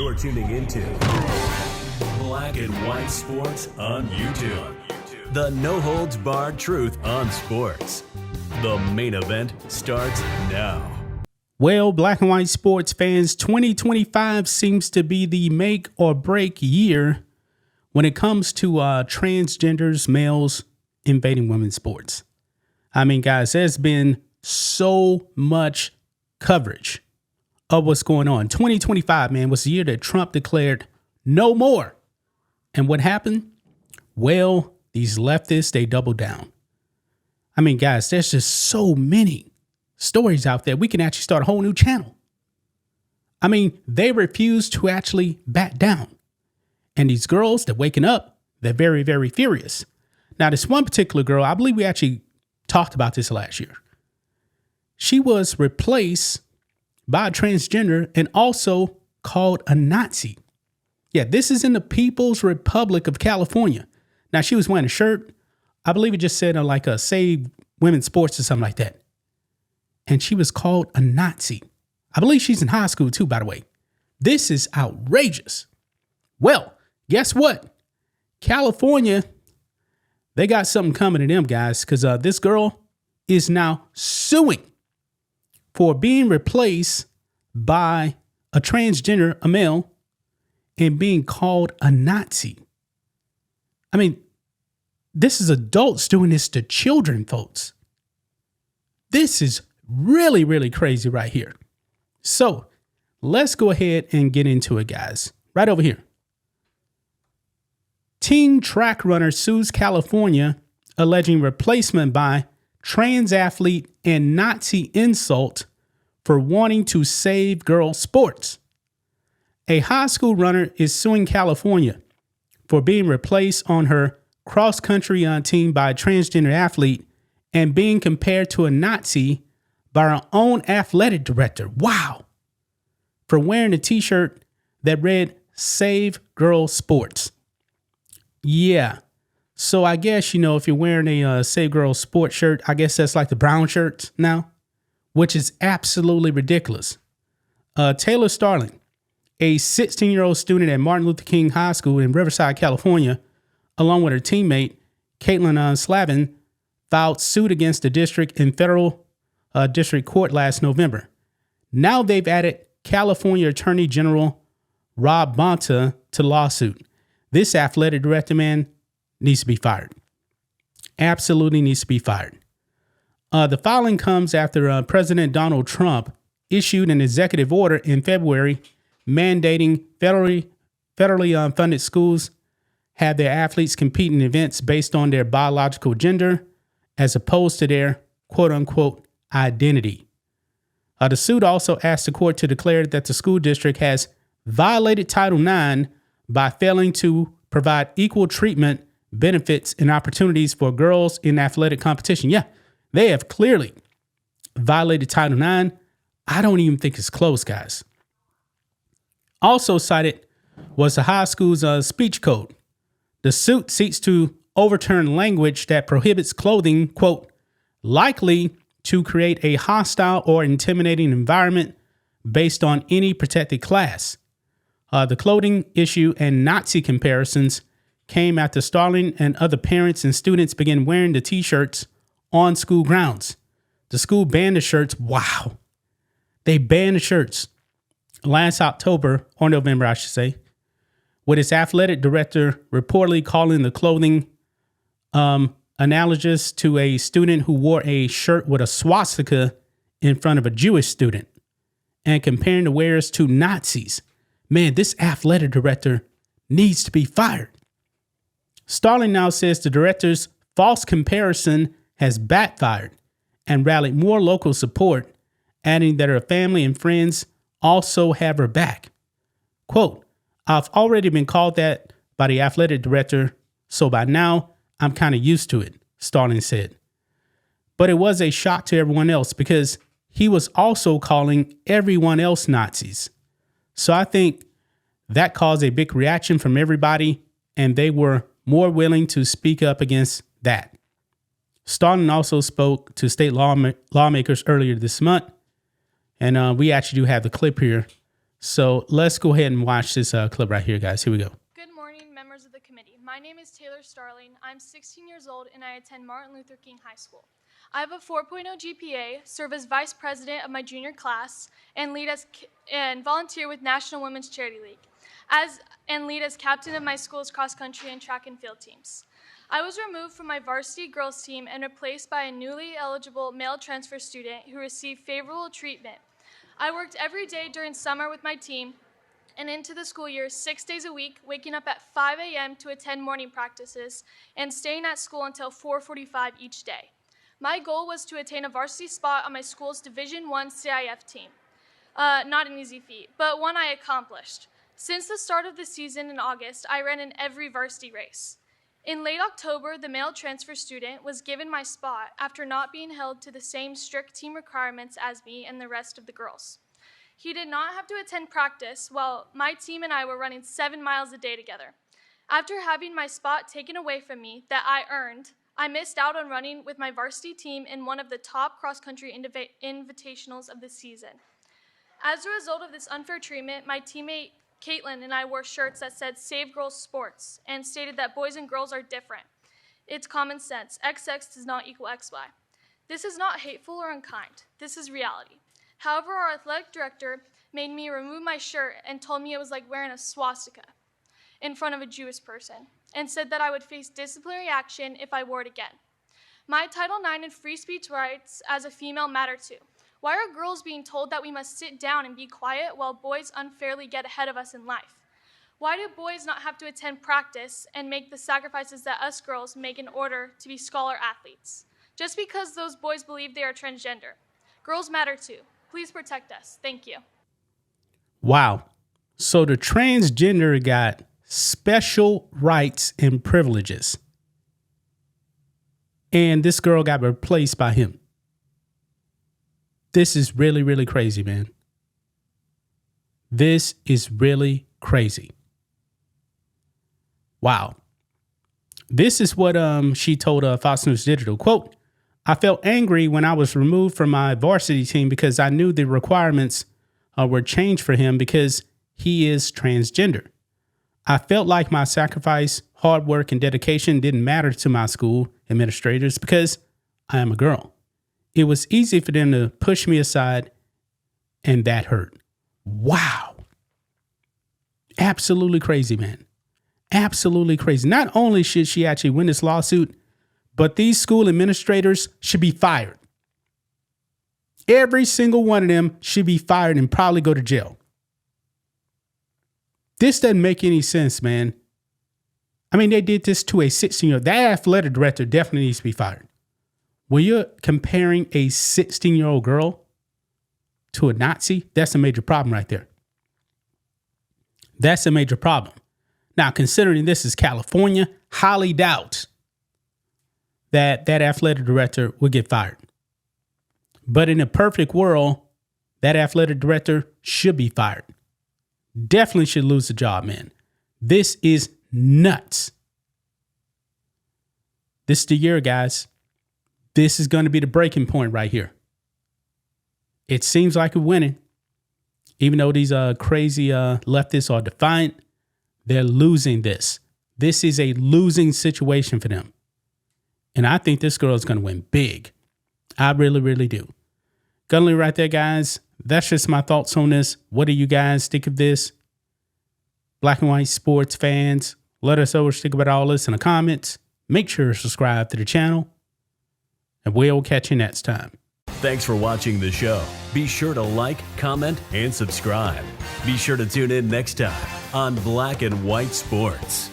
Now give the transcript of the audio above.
You're tuning into Black and White Sports on YouTube. The no-holds-barred truth on sports. The main event starts now. Well, Black and White Sports fans, 2025 seems to be the make or break year when it comes to transgenders, males invading women's sports. I mean, guys, there's been so much coverage of what's going on. 2025, man, was the year that Trump declared no more. And what happened? Well, these leftists, they doubled down. I mean, guys, there's just so many stories out there. We can actually start a whole new channel. I mean, they refuse to actually back down. And these girls, they're waking up. They're very, very furious. Now, this one particular girl, I believe we actually talked about this last year. She was replaced by a transgender and also called a Nazi. Yeah, this is in the People's Republic of California. Now, she was wearing a shirt. I believe it just said like a Save Women's Sports or something like that. And she was called a Nazi. I believe she's in high school too, by the way. This is outrageous. Well, guess what? California, they got something coming to them, guys, because this girl is now suing for being replaced by a transgender, a male, and being called a Nazi. I mean, this is adults doing this to children, folks. This is really, really crazy right here. So let's go ahead and get into it, guys. Right over here. Teen track runner sues California, alleging replacement by trans athlete and Nazi insult for wanting to save girls' sports. A high school runner is suing California for being replaced on her cross-country team by a transgender athlete and being compared to a Nazi by her own athletic director. Wow. For wearing a t-shirt that read Save Girls Sports. Yeah. So I guess, if you're wearing a Save Girls Sports shirt, I guess that's like the brown shirts now, which is absolutely ridiculous. Taylor Starling, a 16-year-old student at Martin Luther King High School in Riverside, California, along with her teammate, Caitlin Slavin, filed suit against the district in federal district court last November. Now they've added California Attorney General Rob Bonta to the lawsuit. This athletic director, man, needs to be fired. Absolutely needs to be fired. The filing comes after President Donald Trump issued an executive order in February mandating federally funded schools have their athletes compete in events based on their biological gender as opposed to their quote-unquote identity. The suit also asked the court to declare that the school district has violated Title IX by failing to provide equal treatment, benefits, and opportunities for girls in athletic competition. Yeah, they have clearly violated Title IX. I don't even think it's close, guys. Also cited was the high school's speech code. The suit seeks to overturn language that prohibits clothing, quote, likely to create a hostile or intimidating environment based on any protected class. The clothing issue and Nazi comparisons came after Starling and other parents and students began wearing the t-shirts on school grounds. The school banned the shirts. Wow. They banned the shirts last October, or November, I should say, with its athletic director reportedly calling the clothing analogous to a student who wore a shirt with a swastika in front of a Jewish student and comparing the wearers to Nazis. Man, this athletic director needs to be fired. Starling now says the director's false comparison has backfired and rallied more local support, adding that her family and friends also have her back. Quote, I've already been called that by the athletic director, so by now I'm kind of used to it, Starling said. But it was a shock to everyone else because he was also calling everyone else Nazis. So I think that caused a big reaction from everybody, and they were more willing to speak up against that. Starling also spoke to state lawmakers earlier this month, and we actually do have the clip here. So let's go ahead and watch this clip right here, guys. Here we go. Good morning, members of the committee. My name is Taylor Starling. I'm 16 years old and I attend Martin Luther King High School. I have a 4.0 GPA, serve as vice president of my junior class, and volunteer with National Women's Charity League, and lead as captain of my school's cross-country and track and field teams. I was removed from my varsity girls team and replaced by a newly eligible male transfer student who received favorable treatment. I worked every day during summer with my team and into the school year 6 days a week, waking up at 5 a.m. to attend morning practices and staying at school until 4:45 each day. My goal was to attain a varsity spot on my school's Division I CIF team. Not an easy feat, but one I accomplished. Since the start of the season in August, I ran in every varsity race. In late October, the male transfer student was given my spot after not being held to the same strict team requirements as me and the rest of the girls. He did not have to attend practice while my team and I were running 7 miles a day together. After having my spot taken away from me that I earned, I missed out on running with my varsity team in one of the top cross-country invitationals of the season. As a result of this unfair treatment, my teammate Caitlin and I wore shirts that said "Save Girls Sports" and stated that boys and girls are different. It's common sense. XX does not equal XY. This is not hateful or unkind. This is reality. However, our athletic director made me remove my shirt and told me it was like wearing a swastika in front of a Jewish person, and said that I would face disciplinary action if I wore it again. My Title IX and free speech rights as a female matter too. Why are girls being told that we must sit down and be quiet while boys unfairly get ahead of us in life? Why do boys not have to attend practice and make the sacrifices that us girls make in order to be scholar athletes? Just because those boys believe they are transgender. Girls matter too. Please protect us. Thank you. Wow. So the transgender got special rights and privileges. And this girl got replaced by him. This is really, really crazy, man. This is really crazy. Wow. This is what she told Fox News Digital. Quote, "I felt angry when I was removed from my varsity team because I knew the requirements were changed for him because he is transgender. I felt like my sacrifice, hard work, and dedication didn't matter to my school administrators because I am a girl. It was easy for them to push me aside, and that hurt." Wow. Absolutely crazy, man. Absolutely crazy. Not only should she actually win this lawsuit, but these school administrators should be fired. Every single one of them should be fired and probably go to jail. This doesn't make any sense, man. I mean, they did this to a 16-year-old. That athletic director definitely needs to be fired. When you're comparing a 16-year-old girl to a Nazi, that's a major problem right there. That's a major problem. Now, considering this is California, highly doubt that athletic director would get fired. But in a perfect world, that athletic director should be fired. Definitely should lose the job, man. This is nuts. This is the year, guys. This is going to be the breaking point right here. It seems like we're winning. Even though these crazy leftists are defiant, they're losing this. This is a losing situation for them. And I think this girl is going to win big. I really, really do. Gonna leave it right there, guys. That's just my thoughts on this. What do you guys think of this? Black and white sports fans, let us know what you think about all this in the comments. Make sure to subscribe to the channel. And we'll catch you next time. Thanks for watching the show. Be sure to like, comment, and subscribe. Be sure to tune in next time on Black and White Sports.